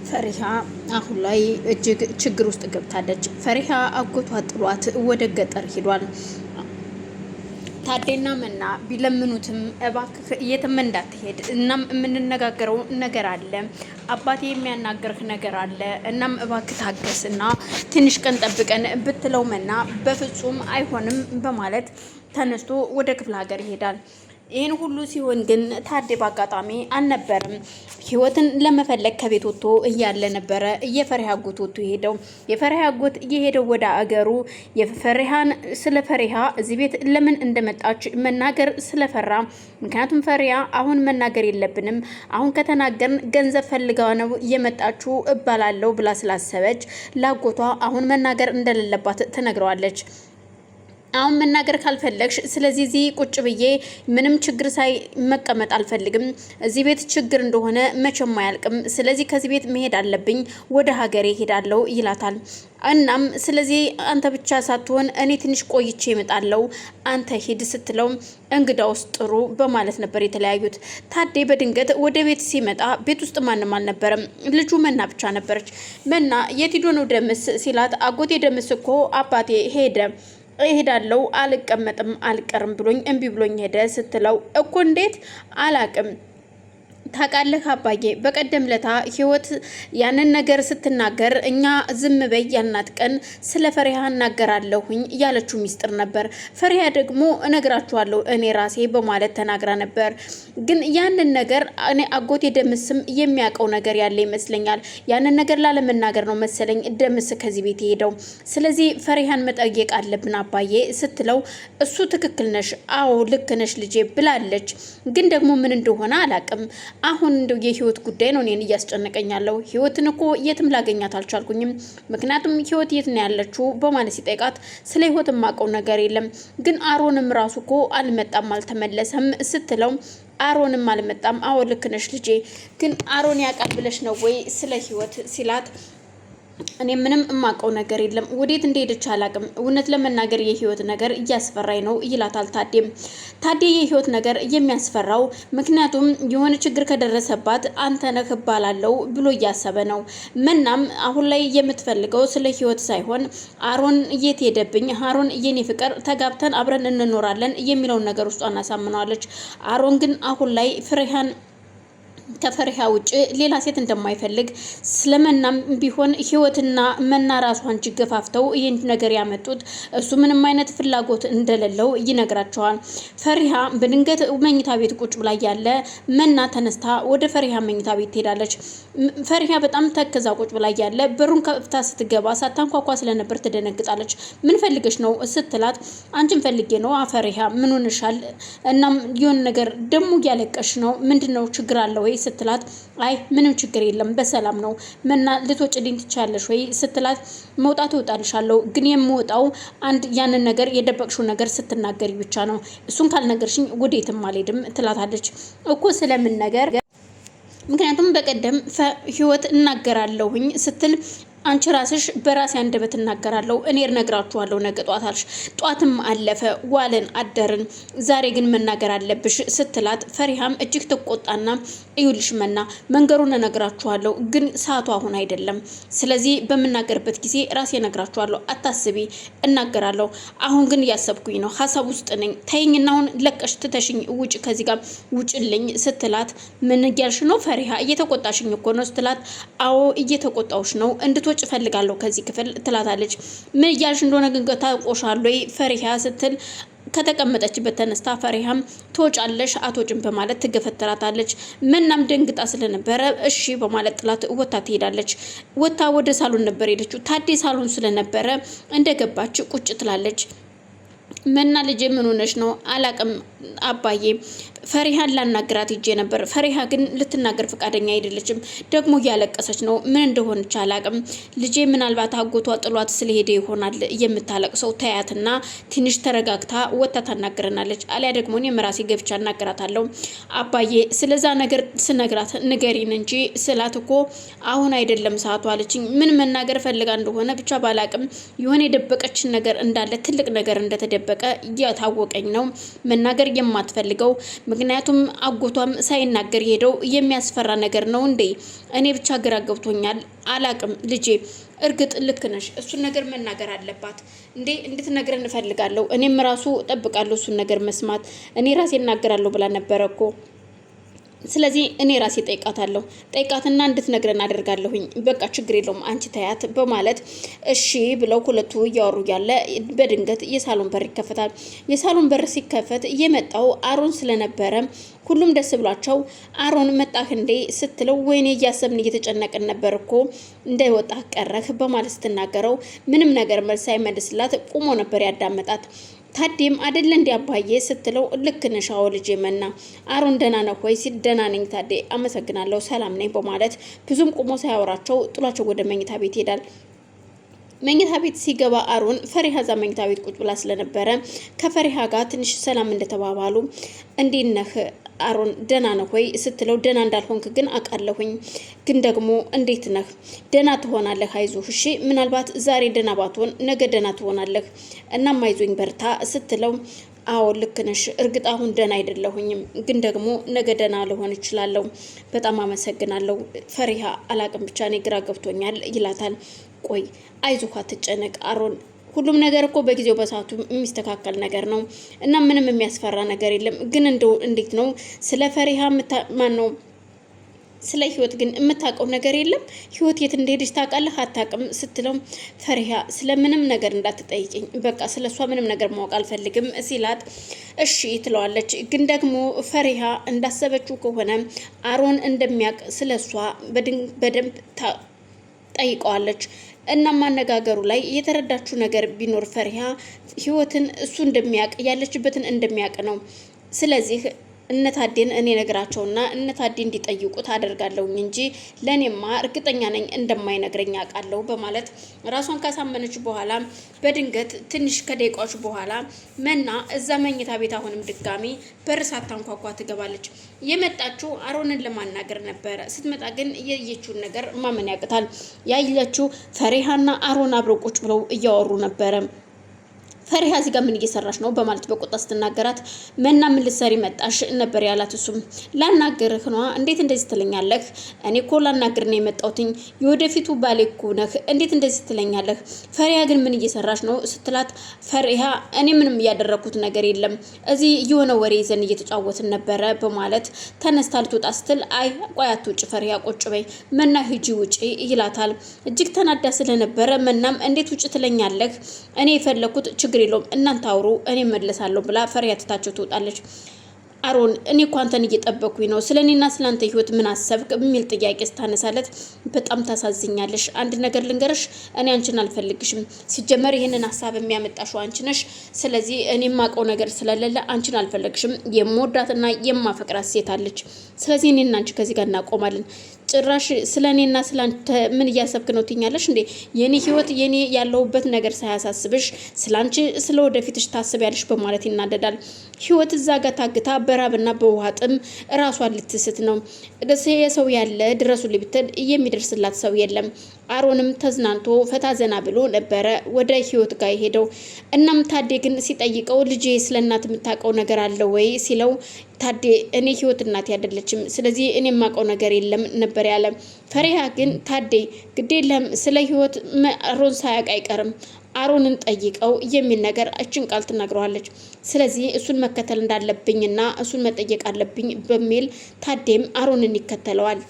ፈሪሃ አሁን ላይ እጅግ ችግር ውስጥ ገብታለች። ፈሪሃ አጎቷ ጥሏት ወደ ገጠር ሄዷል። ታዴና መና ቢለምኑትም እባክህ የትም እንዳትሄድ፣ እናም የምንነጋገረው ነገር አለ፣ አባቴ የሚያናገርህ ነገር አለ፣ እናም እባክህ ታገስና ትንሽ ቀን ጠብቀን ብትለው መና በፍጹም አይሆንም በማለት ተነስቶ ወደ ክፍለ ሀገር ይሄዳል። ይህን ሁሉ ሲሆን ግን ታዴ በአጋጣሚ አልነበረም። ህይወትን ለመፈለግ ከቤት ወጥቶ እያለ ነበረ የፈሪሃ አጎት ወጥቶ የሄደው። የፈሪሃ አጎት እየሄደው ወደ አገሩ የፈሪሃን ስለ ፈሪሃ እዚህ ቤት ለምን እንደመጣች መናገር ስለፈራ፣ ምክንያቱም ፈሪሃ አሁን መናገር የለብንም አሁን ከተናገርን ገንዘብ ፈልጋ ነው የመጣችው እባላለሁ ብላ ስላሰበች ለአጎቷ አሁን መናገር እንደሌለባት ትነግረዋለች። አሁን መናገር ካልፈለግሽ ስለዚህ እዚህ ቁጭ ብዬ ምንም ችግር ሳይ መቀመጥ አልፈልግም። እዚህ ቤት ችግር እንደሆነ መቼም አያልቅም። ስለዚህ ከዚህ ቤት መሄድ አለብኝ፣ ወደ ሀገሬ ሄዳለሁ ይላታል። እናም ስለዚህ አንተ ብቻ ሳትሆን እኔ ትንሽ ቆይቼ እመጣለሁ፣ አንተ ሂድ ስትለው እንግዳውስ ጥሩ በማለት ነበር የተለያዩት። ታዴ በድንገት ወደ ቤት ሲመጣ ቤት ውስጥ ማንም አልነበረም። ልጁ መና ብቻ ነበረች። መና የት ሄዶ ነው ደምስ ሲላት፣ አጎቴ ደምስ እኮ አባቴ ሄደ እሄዳለሁ አልቀመጥም አልቀርም ብሎኝ እምቢ ብሎኝ ሄደ ስትለው እኮ እንዴት አላቅም ታውቃለህ አባዬ በቀደም ለታ ህይወት ያንን ነገር ስትናገር እኛ ዝም በይ ያልናት ቀን ስለ ፈሪሃ እናገራለሁኝ ያለችው ሚስጥር ነበር። ፈሪሃ ደግሞ እነግራችኋለሁ እኔ ራሴ በማለት ተናግራ ነበር። ግን ያንን ነገር እኔ አጎቴ ደምስም የሚያውቀው ነገር ያለ ይመስለኛል። ያንን ነገር ላለመናገር ነው መሰለኝ ደምስ ከዚህ ቤት ሄደው። ስለዚህ ፈሪሃን መጠየቅ አለብን አባዬ ስትለው እሱ ትክክል ነሽ፣ አዎ ልክ ነሽ ልጄ ብላለች። ግን ደግሞ ምን እንደሆነ አላቅም አሁን እንደው የህይወት ጉዳይ ነው እኔን እያስጨነቀኛለሁ። ህይወትን እኮ የትም ላገኛት አልቻልኩኝም። ምክንያቱም ህይወት የት ነው ያለችው በማለት ሲጠይቃት ስለ ህይወት የማውቀው ነገር የለም፣ ግን አሮንም ራሱ እኮ አልመጣም አልተመለሰም ስትለው አሮንም አልመጣም፣ አዎ ልክ ነሽ ልጄ፣ ግን አሮን ያውቃል ብለሽ ነው ወይ ስለ ህይወት ሲላት እኔ ምንም እማቀው ነገር የለም፣ ወዴት እንደሄደች አላቅም። እውነት ለመናገር የህይወት ነገር እያስፈራኝ ነው ይላታል ታዴም። ታዴ የህይወት ነገር የሚያስፈራው ምክንያቱም የሆነ ችግር ከደረሰባት አንተ ነህ እባላለሁ ብሎ እያሰበ ነው። መናም አሁን ላይ የምትፈልገው ስለ ህይወት ሳይሆን አሮን የት ሄደብኝ፣ አሮን የኔ ፍቅር ተጋብተን አብረን እንኖራለን የሚለውን ነገር ውስጧን አሳምነዋለች። አሮን ግን አሁን ላይ ፍሬሃን ከፈሪሃ ውጭ ሌላ ሴት እንደማይፈልግ ስለመናም ቢሆን ህይወትና መና ራሷን ጅገፋፍተው ይህን ነገር ያመጡት እሱ ምንም አይነት ፍላጎት እንደሌለው ይነግራቸዋል። ፈሪሃ በድንገት መኝታ ቤት ቁጭ ብላ ያለ መና ተነስታ ወደ ፈሪሃ መኝታ ቤት ትሄዳለች። ፈሪሃ በጣም ተከዛ ቁጭ ብላ ያለ በሩን ከፍታ ስትገባ ሳታንኳኳ ስለነበር ትደነግጣለች። ምን ፈልገሽ ነው ስትላት አንቺን ፈልጌ ነው ፈሪሃ ምን ሆነሻል? እናም የሆነ ነገር ደሞ እያለቀሽ ነው ምንድነው ችግር አለ ወይ ስትላት አይ ምንም ችግር የለም በሰላም ነው። መና ልትወጪልኝ ትቻለሽ ወይ ስትላት መውጣት እወጣልሻለሁ፣ ግን የምወጣው አንድ ያንን ነገር የደበቅሽው ነገር ስትናገሪ ብቻ ነው። እሱን ካልነገርሽኝ ወዴትም አልሄድም ትላታለች። እኮ ስለምን ነገር? ምክንያቱም በቀደም ህይወት እናገራለሁኝ ስትል አንቺ ራስሽ በራሴ አንደበት እናገራለሁ እኔ እነግራችኋለሁ ነገ ጧት አልሽ። ጧትም አለፈ ዋለን አደርን፣ ዛሬ ግን መናገር አለብሽ ስትላት ፈሪሃም እጅግ ተቆጣና እዩልሽ መና መንገሩን እነግራችኋለሁ፣ ግን ሰዓቱ አሁን አይደለም። ስለዚህ በምናገርበት ጊዜ ራሴ እነግራችኋለሁ፣ አታስቢ እናገራለሁ። አሁን ግን እያሰብኩኝ ነው፣ ሀሳብ ውስጥ ነኝ። ተይኝና አሁን ለቀሽ ትተሽኝ ውጭ ከዚህ ጋር ውጭልኝ ስትላት ምን እያልሽ ነው ፈሪሃ? እየተቆጣሽኝ እኮ ነው ስትላት አዎ እየተቆጣውሽ ነው እንድትወጪ ፈልጋለሁ ከዚህ ክፍል ትላታለች። ምን እያልሽ እንደሆነ ግን ታውቆሻል ወይ ፈሪሃ ስትል ከተቀመጠችበት ተነስታ ፈሪሃም ትወጫለሽ አትወጭም በማለት ትገፈትራታለች። መናም ደንግጣ ስለነበረ እሺ በማለት ጥላት ወታ ትሄዳለች። ወታ ወደ ሳሎን ነበር ሄደችው። ታዴ ሳሎን ስለነበረ እንደገባች ቁጭ ትላለች። መና ልጄ ምን ሆነሽ ነው? አላቅም አባዬ ፈሪሃን ላናግራት ይጄ ነበር። ፈሪሃ ግን ልትናገር ፈቃደኛ አይደለችም። ደግሞ እያለቀሰች ነው። ምን እንደሆነች አላቅም። ልጄ ምናልባት አጎቷ ጥሏት ስለሄደ ይሆናል የምታለቅሰው። ተያትና ትንሽ ተረጋግታ ወጣ ታናግረናለች። አሊያ ደግሞ እኔ ራሴ ገብቻ እናገራታለሁ። አባዬ ስለዛ ነገር ስነግራት ንገሪን እንጂ ስላት እኮ አሁን አይደለም ሰዓቱ አለችኝ። ምን መናገር ፈልጋ እንደሆነ ብቻ ባላቅም የሆነ የደበቀችን ነገር እንዳለ ትልቅ ነገር እንደተደበቀ እያታወቀኝ ነው መናገር የማትፈልገው። ምክንያቱም አጎቷም ሳይናገር ሄደው የሚያስፈራ ነገር ነው እንዴ? እኔ ብቻ ግራ ገብቶኛል። አላቅም ልጄ፣ እርግጥ ልክ ነሽ። እሱን ነገር መናገር አለባት እንዴ? እንድትነግረን እንፈልጋለሁ። እኔም ራሱ እጠብቃለሁ እሱን ነገር መስማት። እኔ ራሴ እናገራለሁ ብላ ነበረ እኮ። ስለዚህ እኔ ራሴ ጠይቃትና እንድትነግረን አደርጋለሁኝ። በቃ ችግር የለውም አንቺ ታያት በማለት እሺ ብለው ሁለቱ እያወሩ ያለ በድንገት የሳሎን በር ይከፈታል። የሳሎን በር ሲከፈት የመጣው አሮን ስለነበረ ሁሉም ደስ ብሏቸው አሮን መጣህ እንዴ ስትለው ወይኔ እያሰብን እየተጨነቅን ነበር እኮ እንዳይወጣ ቀረህ በማለት ስትናገረው ምንም ነገር መልስ ሳይመልስላት ቁሞ ነበር ያዳመጣት። ታዴም አይደለ እንዲ አባዬ ስትለው ልክ ነሽ አዎ ልጄ መና አሮን ደህና ነው ወይ ሲል ደህና ነኝ ታዴ አመሰግናለሁ ሰላም ነኝ በማለት ብዙም ቁሞ ሳያወራቸው ጥሏቸው ወደ መኝታ ቤት ይሄዳል። መኝታ ቤት ሲገባ አሮን ፈሪሃ ዛ መኝታ ቤት ቁጭ ብላ ስለነበረ ከፈሪሃ ጋር ትንሽ ሰላም እንደተባባሉ እንዴት ነህ አሮን ደህና ነው ወይ ስትለው ደህና እንዳልሆንክ ግን አውቃለሁኝ፣ ግን ደግሞ እንዴት ነህ? ደህና ትሆናለህ፣ አይዞህ እሺ። ምናልባት ዛሬ ደህና ባትሆን ነገ ደህና ትሆናለህ፣ እናም አይዞኝ በርታ ስትለው አዎ ልክ ነሽ፣ እርግጥ አሁን ደህና አይደለሁኝም፣ ግን ደግሞ ነገ ደህና ልሆን እችላለሁ። በጣም አመሰግናለሁ ፈሪሃ፣ አላቅም ብቻ እኔ ግራ ገብቶኛል ይላታል። ቆይ አይዞህ አትጨነቅ አሮን፣ ሁሉም ነገር እኮ በጊዜው በሰዓቱ የሚስተካከል ነገር ነው እና ምንም የሚያስፈራ ነገር የለም። ግን እንደው እንዴት ነው ስለ ፈሪሃ ማን ነው ስለ ህይወት ግን የምታውቀው ነገር የለም? ህይወት የት እንደሄደች ታውቃለህ? አታውቅም ስትለው ፈሪሃ ስለምንም ነገር እንዳትጠይቅኝ፣ በቃ ስለሷ ምንም ነገር ማወቅ አልፈልግም ሲላት እሺ ትለዋለች። ግን ደግሞ ፈሪሃ እንዳሰበችው ከሆነ አሮን እንደሚያውቅ ስለሷ በደንብ ጠይቀዋለች። እና ማነጋገሩ ላይ የተረዳችው ነገር ቢኖር ፈሪሃ ህይወትን እሱ እንደሚያውቅ ያለችበትን እንደሚያውቅ ነው። ስለዚህ እነታዴን እኔ ነግራቸውና እነታዴ እንዲጠይቁት አደርጋለሁኝ እንጂ ለኔማ እርግጠኛ ነኝ እንደማይነግረኝ አውቃለሁ በማለት ራሷን ካሳመነች በኋላ በድንገት ትንሽ ከደቂቃዎች በኋላ መና እዛ መኝታ ቤት አሁንም ድጋሚ በር ሳታንኳኳ ትገባለች። የመጣችው አሮንን ለማናገር ነበረ። ስትመጣ ግን ያየችውን ነገር ማመን ያቅታል። ያየችው ፈሪሃና አሮን አብረው ቁጭ ብለው እያወሩ ነበረ። ፈሪሃ እዚህ ጋር ምን እየሰራሽ ነው በማለት በቁጣ ስትናገራት መና ምን ልትሰሪ መጣሽ ነበር ያላት። እሱም ላናግርህ ነዋ። እንዴት እንደዚህ ትለኛለህ? እኔ እኮ ላናግር ነው የመጣሁትኝ፣ የወደፊቱ ባሌ እኮ ነህ፣ እንዴት እንደዚህ ትለኛለህ? ፈሪሃ ግን ምን እየሰራሽ ነው ስትላት ፈሪሃ እኔ ምንም እያደረኩት ነገር የለም፣ እዚህ የሆነ ወሬ ይዘን እየተጫወትን ነበረ በማለት ተነስታ ልትወጣ ስትል አይ ቆይ አትውጭ ፈሪሃ ቁጭ በይ መና ሂጂ ውጪ ይላታል። እጅግ ተናዳ ስለነበረ መናም እንዴት ውጭ ትለኛለህ? እኔ የፈለኩት ችግር የለውም እናንተ አውሩ እኔ መለሳለሁ ብላ ፈሪሃ ትታቸው ትወጣለች። አሮን እኔ እኮ አንተን እየጠበኩኝ ነው፣ ስለኔና ስላንተ ህይወት ምን አሰብክ የሚል ጥያቄ ስታነሳለት በጣም ታሳዝኛለሽ። አንድ ነገር ልንገርሽ፣ እኔ አንቺን አልፈልግሽም። ሲጀመር ይህንን ሀሳብ የሚያመጣሽው አንቺ ነሽ። ስለዚህ እኔ የማውቀው ነገር ስለሌለ አንቺን አልፈልግሽም። የምወዳትና የማፈቅራት ሴት አለች። ስለዚህ እኔና አንቺ ከዚህ ጋር እናቆማለን። ጭራሽ ስለኔና ስላንተ ምን እያሰብክ ነው ትኛለሽ እንዴ? የኔ ህይወት የኔ ያለሁበት ነገር ሳያሳስብሽ ስላንቺ ስለወደፊትሽ ታስቢያለሽ በማለት ይናደዳል። ህይወት እዛ ጋር ታግታ በራብና በውሃ ጥም ራሷን ልትስት ነው። የሰው ያለ ድረሱልኝ ብትል የሚደርስላት ሰው የለም። አሮንም ተዝናንቶ ፈታ ዘና ብሎ ነበረ ወደ ህይወት ጋር የሄደው። እናም ታዴ ግን ሲጠይቀው ልጄ ስለእናት የምታውቀው ነገር አለ ወይ ሲለው ታዴ እኔ ህይወት እናቴ አይደለችም፣ ስለዚህ እኔ የማውቀው ነገር የለም ነበር ያለ። ፈሪሃ ግን ታዴ ግዴለም ስለ ህይወት አሮን ሳያውቅ አይቀርም፣ አሮንን ጠይቀው የሚል ነገር እችን ቃል ትናግረዋለች። ስለዚህ እሱን መከተል እንዳለብኝና እሱን መጠየቅ አለብኝ በሚል ታዴም አሮንን ይከተለዋል።